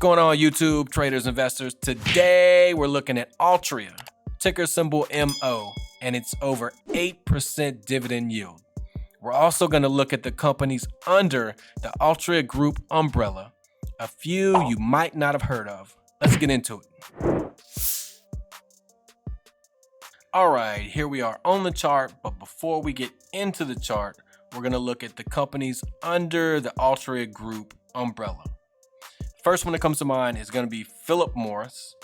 going on, YouTube traders, investors? Today we're looking at Altria, ticker symbol MO, and it's over 8% dividend yield. We're also going to look at the companies under the Altria Group umbrella, a few you might not have heard of. Let's get into it. All right, here we are on the chart, but before we get into the chart, we're going to look at the companies under the Altria Group umbrella. First one that comes to mind is going to be Philip Morris.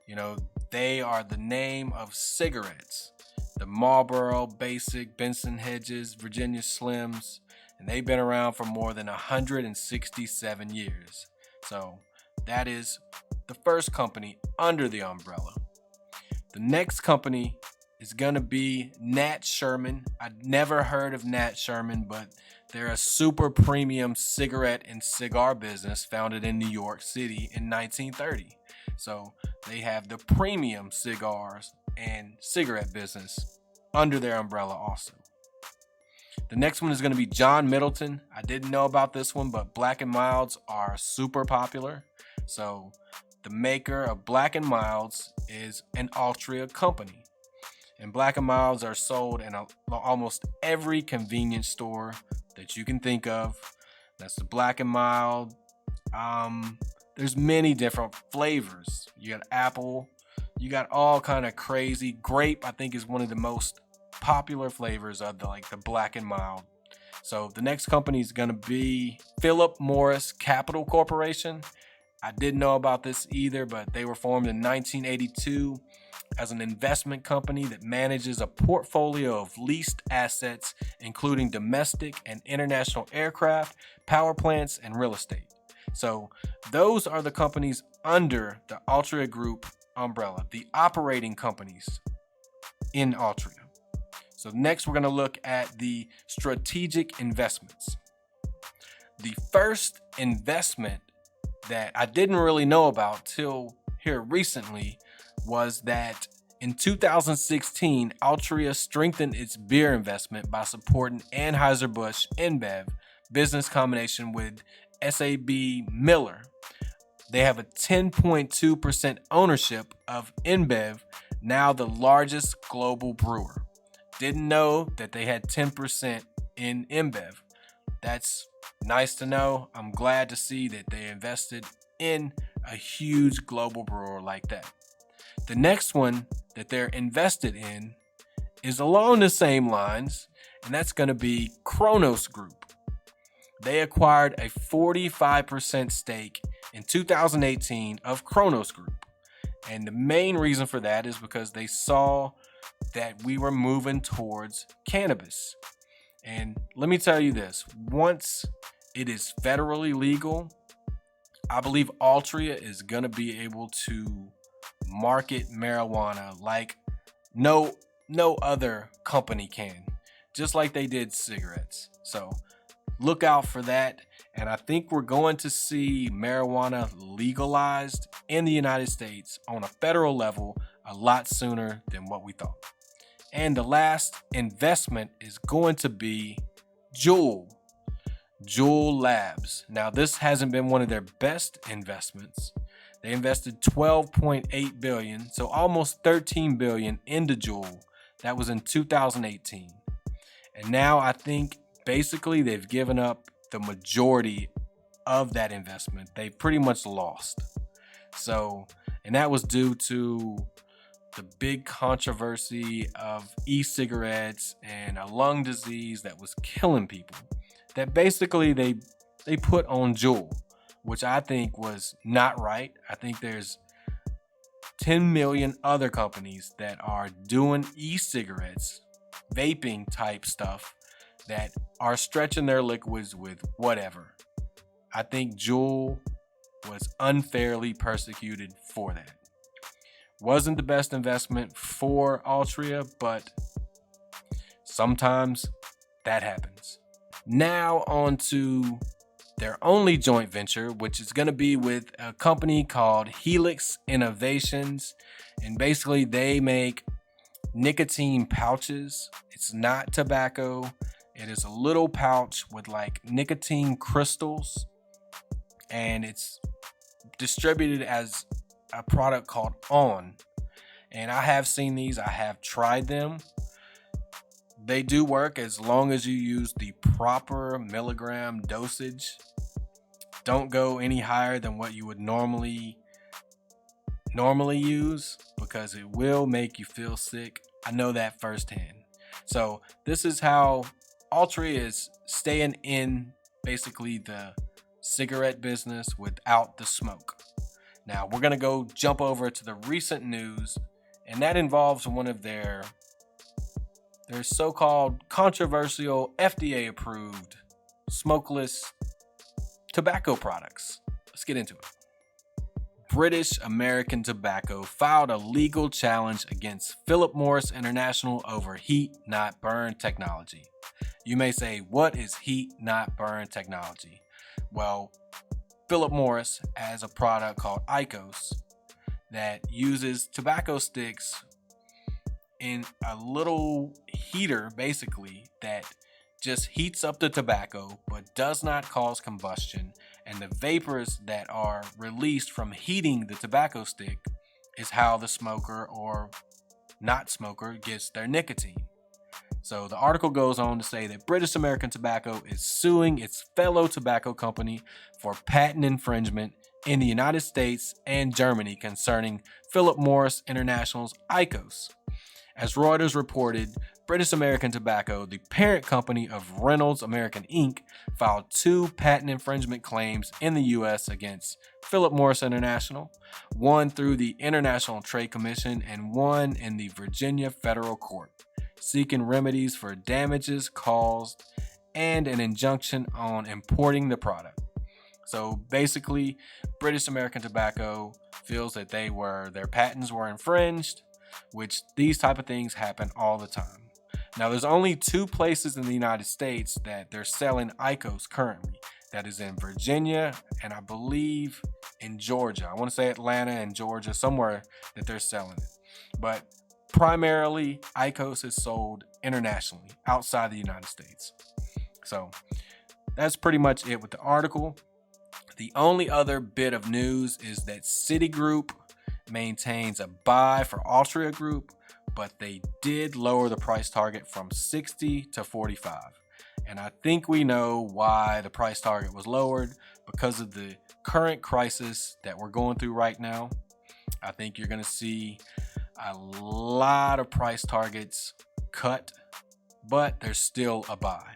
You know, they are the name of cigarettes. The Marlboro, Basic, Benson Hedges, Virginia Slims, and they've been around for more than 167 years. So that is the first company under the umbrella. The next company is going to be Nat Sherman. I'd never heard of Nat Sherman, but they're a super premium cigarette and cigar business founded in New York City in 1930. So they have the premium cigars and cigarette business under their umbrella also. The next one is going to be John Middleton. I didn't know about this one, but Black & Milds are super popular. So the maker of Black & Milds is an Altria company. And Black & Milds are sold in almost every convenience store that you can think of. That's the Black & Mild. There's many different flavors. You got apple. You got all kind of crazy. Grape, I think, is one of the most popular flavors of the Black & Mild. So the next company is going to be Philip Morris Capital Corporation. I didn't know about this either, but they were formed in 1982 as an investment company that manages a portfolio of leased assets, including domestic and international aircraft, power plants, and real estate. So those are the companies under the Altria Group umbrella, the operating companies in Altria. So next we're going to look at the strategic investments. The first investment that I didn't really know about till here recently was that in 2016, Altria strengthened its beer investment by supporting Anheuser-Busch InBev business combination with SAB Miller. They have a 10.2% ownership of InBev, now the largest global brewer. Didn't know that they had 10% in InBev. That's nice to know. I'm glad to see that they invested in a huge global brewer like that. The next one that they're invested in is along the same lines, and that's going to be Kronos Group. They acquired a 45% stake in 2018 of Kronos Group. And the main reason for that is because they saw that we were moving towards cannabis. And let me tell you this, once it is federally legal, I believe Altria is going to be able to market marijuana like no other company can, just like they did cigarettes. So look out for that. And I think we're going to see marijuana legalized in the United States on a federal level a lot sooner than what we thought. And the last investment is going to be Juul Labs. Now, this hasn't been one of their best investments. They invested $12.8 billion, so almost $13 billion into Juul. That was in 2018. And now I think basically they've given up the majority of that investment. They pretty much lost. So, and that was due to the big controversy of e-cigarettes and a lung disease that was killing people, that basically they put on Juul, which I think was not right. I think there's 10 million other companies that are doing e-cigarettes, vaping type stuff, that are stretching their liquids with whatever. I think Juul was unfairly persecuted for that. Wasn't the best investment for Altria, but sometimes that happens. Now on to their only joint venture, which is going to be with a company called Helix Innovations. And basically they make nicotine pouches. It's not tobacco. It is a little pouch with like nicotine crystals. And it's distributed as a product called On. And I have seen these, I have tried them. They do work as long as you use the proper milligram dosage. Don't go any higher than what you would normally use, because it will make you feel sick. I know that firsthand. So this is how Altria is staying in basically the cigarette business without the smoke. Now we're gonna go jump over to the recent news, and that involves one of their so-called controversial FDA approved smokeless tobacco products. Let's get into it. British American Tobacco filed a legal challenge against Philip Morris International over heat not burn technology. You may say, what is heat not burn technology? Well, Philip Morris has a product called IQOS that uses tobacco sticks in a little heater, basically, that just heats up the tobacco but does not cause combustion, and the vapors that are released from heating the tobacco stick is how the smoker or not smoker gets their nicotine. So the article goes on to say that British American Tobacco is suing its fellow tobacco company for patent infringement in the United States and Germany concerning Philip Morris International's IQOS. As Reuters reported, British American Tobacco, the parent company of Reynolds American Inc., filed 2 patent infringement claims in the U.S. against Philip Morris International, one through the International Trade Commission and one in the Virginia Federal Court, seeking remedies for damages caused and an injunction on importing the product. So basically, British American Tobacco feels that their patents were infringed, which these type of things happen all the time. Now, there's only 2 places in the United States that they're selling IQOS currently. That is in Virginia and I believe in Georgia. I want to say Atlanta and Georgia, somewhere that they're selling it. But primarily, IQOS is sold internationally outside the United States. So that's pretty much it with the article. The only other bit of news is that Citigroup maintains a buy for Altria Group, but they did lower the price target from 60 to 45. And I think we know why the price target was lowered, because of the current crisis that we're going through right now. I think you're going to see a lot of price targets cut, but there's still a buy.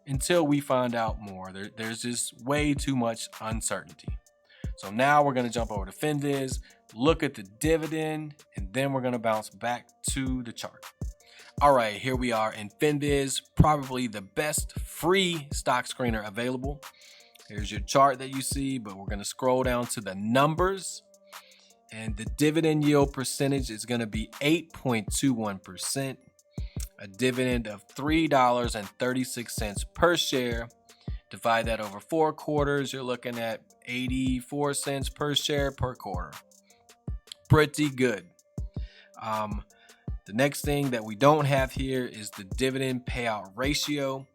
Until we find out more, there's just way too much uncertainty. So now we're going to jump over to Finviz, look at the dividend, and then we're going to bounce back to the chart. All right, here we are in Finviz, probably the best free stock screener available. Here's your chart that you see, but we're going to scroll down to the numbers. And the dividend yield percentage is going to be 8.21%, a dividend of $3.36 per share. Divide that over 4 quarters, you're looking at 84 cents per share per quarter. Pretty good. The next thing that we don't have here is the dividend payout ratio.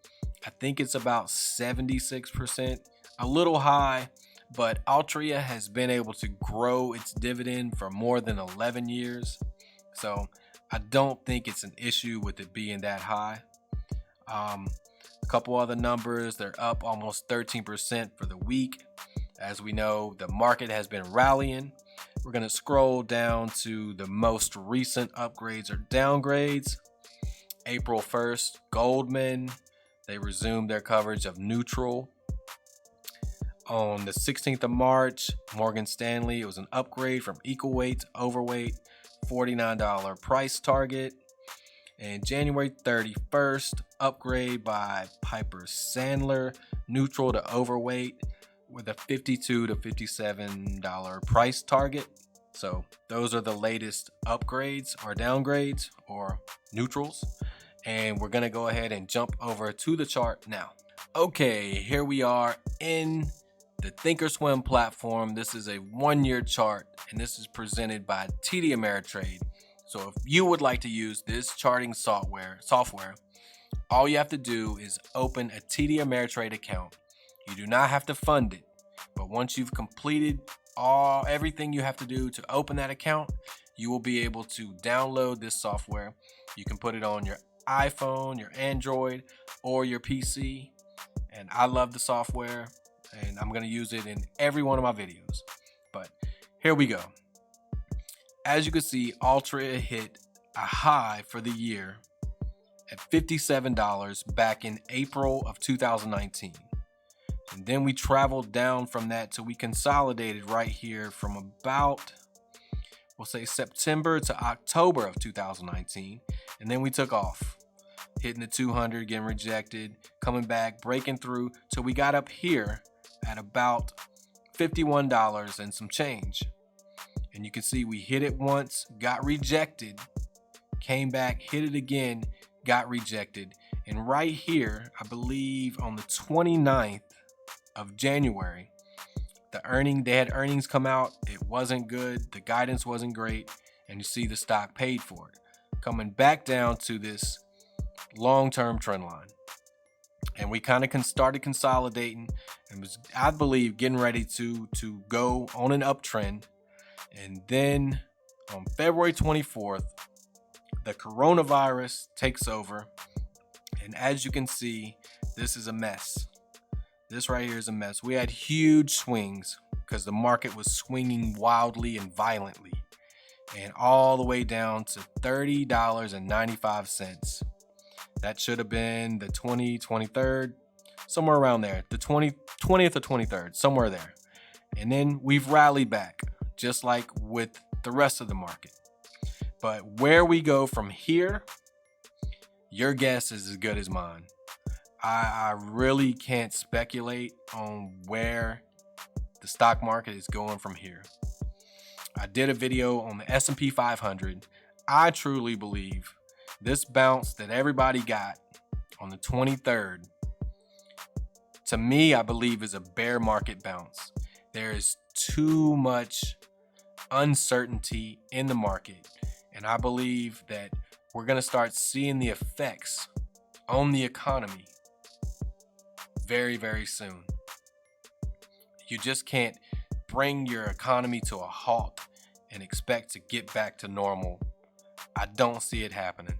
I think it's about 76%, a little high, but Altria has been able to grow its dividend for more than 11 years. So I don't think it's an issue with it being that high. A couple other numbers, they're up almost 13% for the week. As we know, the market has been rallying. We're going to scroll down to the most recent upgrades or downgrades. April 1st, Goldman, they resumed their coverage of neutral. On the 16th of March, Morgan Stanley, it was an upgrade from equal weight to overweight, $49 price target. And January 31st, upgrade by Piper Sandler, neutral to overweight, with a $52 to $57 price target. So those are the latest upgrades or downgrades or neutrals. And we're going to go ahead and jump over to the chart now. Okay, here we are in the Thinkorswim platform. This is a 1-year chart, and this is presented by TD Ameritrade. So if you would like to use this charting software, all you have to do is open a TD Ameritrade account. You do not have to fund it, but once you've completed everything you have to do to open that account. You will be able to download this software. You can put it on your iPhone, your Android, or your PC. And I love the software, and I'm going to use it in every one of my videos. But here we go. As you can see, Altria hit a high for the year at $57 back in April of 2019. And then we traveled down from that till we consolidated right here from about, we'll say September to October of 2019. And then we took off, hitting the 200, getting rejected, coming back, breaking through till we got up here at about $51 and some change. And you can see we hit it once, got rejected, came back, hit it again, got rejected. And right here, I believe on the 29th of January, they had earnings come out. It wasn't good. The guidance wasn't great. And you see the stock paid for it, coming back down to this long-term trend line. And we kind of started consolidating and was, I believe, getting ready to go on an uptrend. And then on February 24th, the coronavirus takes over. And as you can see, this is a mess. This right here is a mess. We had huge swings because the market was swinging wildly and violently, and all the way down to $30.95. That should have been the 23rd, somewhere around there, the 20th or 23rd, somewhere there. And then we've rallied back, just like with the rest of the market. But where we go from here, your guess is as good as mine. I really can't speculate on where the stock market is going from here. I did a video on the S&P 500. I truly believe this bounce that everybody got on the 23rd, to me, I believe is a bear market bounce. There is too much uncertainty in the market, and I believe that we're going to start seeing the effects on the economy very, very soon. You just can't bring your economy to a halt and expect to get back to normal. I don't see it happening.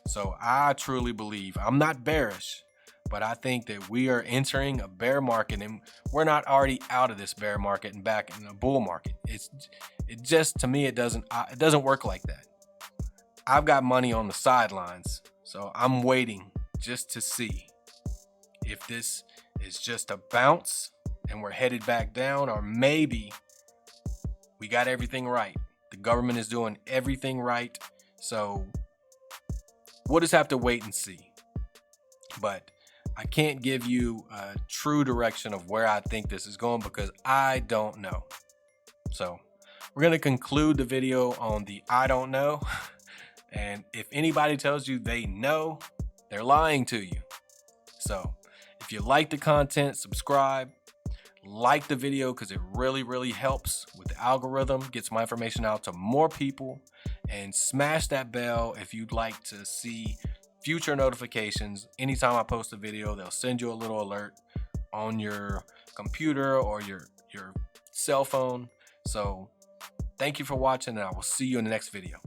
So I truly believe, I'm not bearish, but I think that we are entering a bear market, and we're not already out of this bear market and back in a bull market. It just, to me, it doesn't work like that. I've got money on the sidelines, so I'm waiting just to see if this is just a bounce and we're headed back down, or maybe we got everything right. The government is doing everything right. So we'll just have to wait and see. But I can't give you a true direction of where I think this is going because I don't know. So we're going to conclude the video on the I don't know. And if anybody tells you they know, they're lying to you. So if you like the content, subscribe, like the video because it really, really helps with the algorithm, gets my information out to more people, and smash that bell if you'd like to see future notifications. Anytime I post a video, they'll send you a little alert on your computer or your cell phone. So thank you for watching, and I will see you in the next video.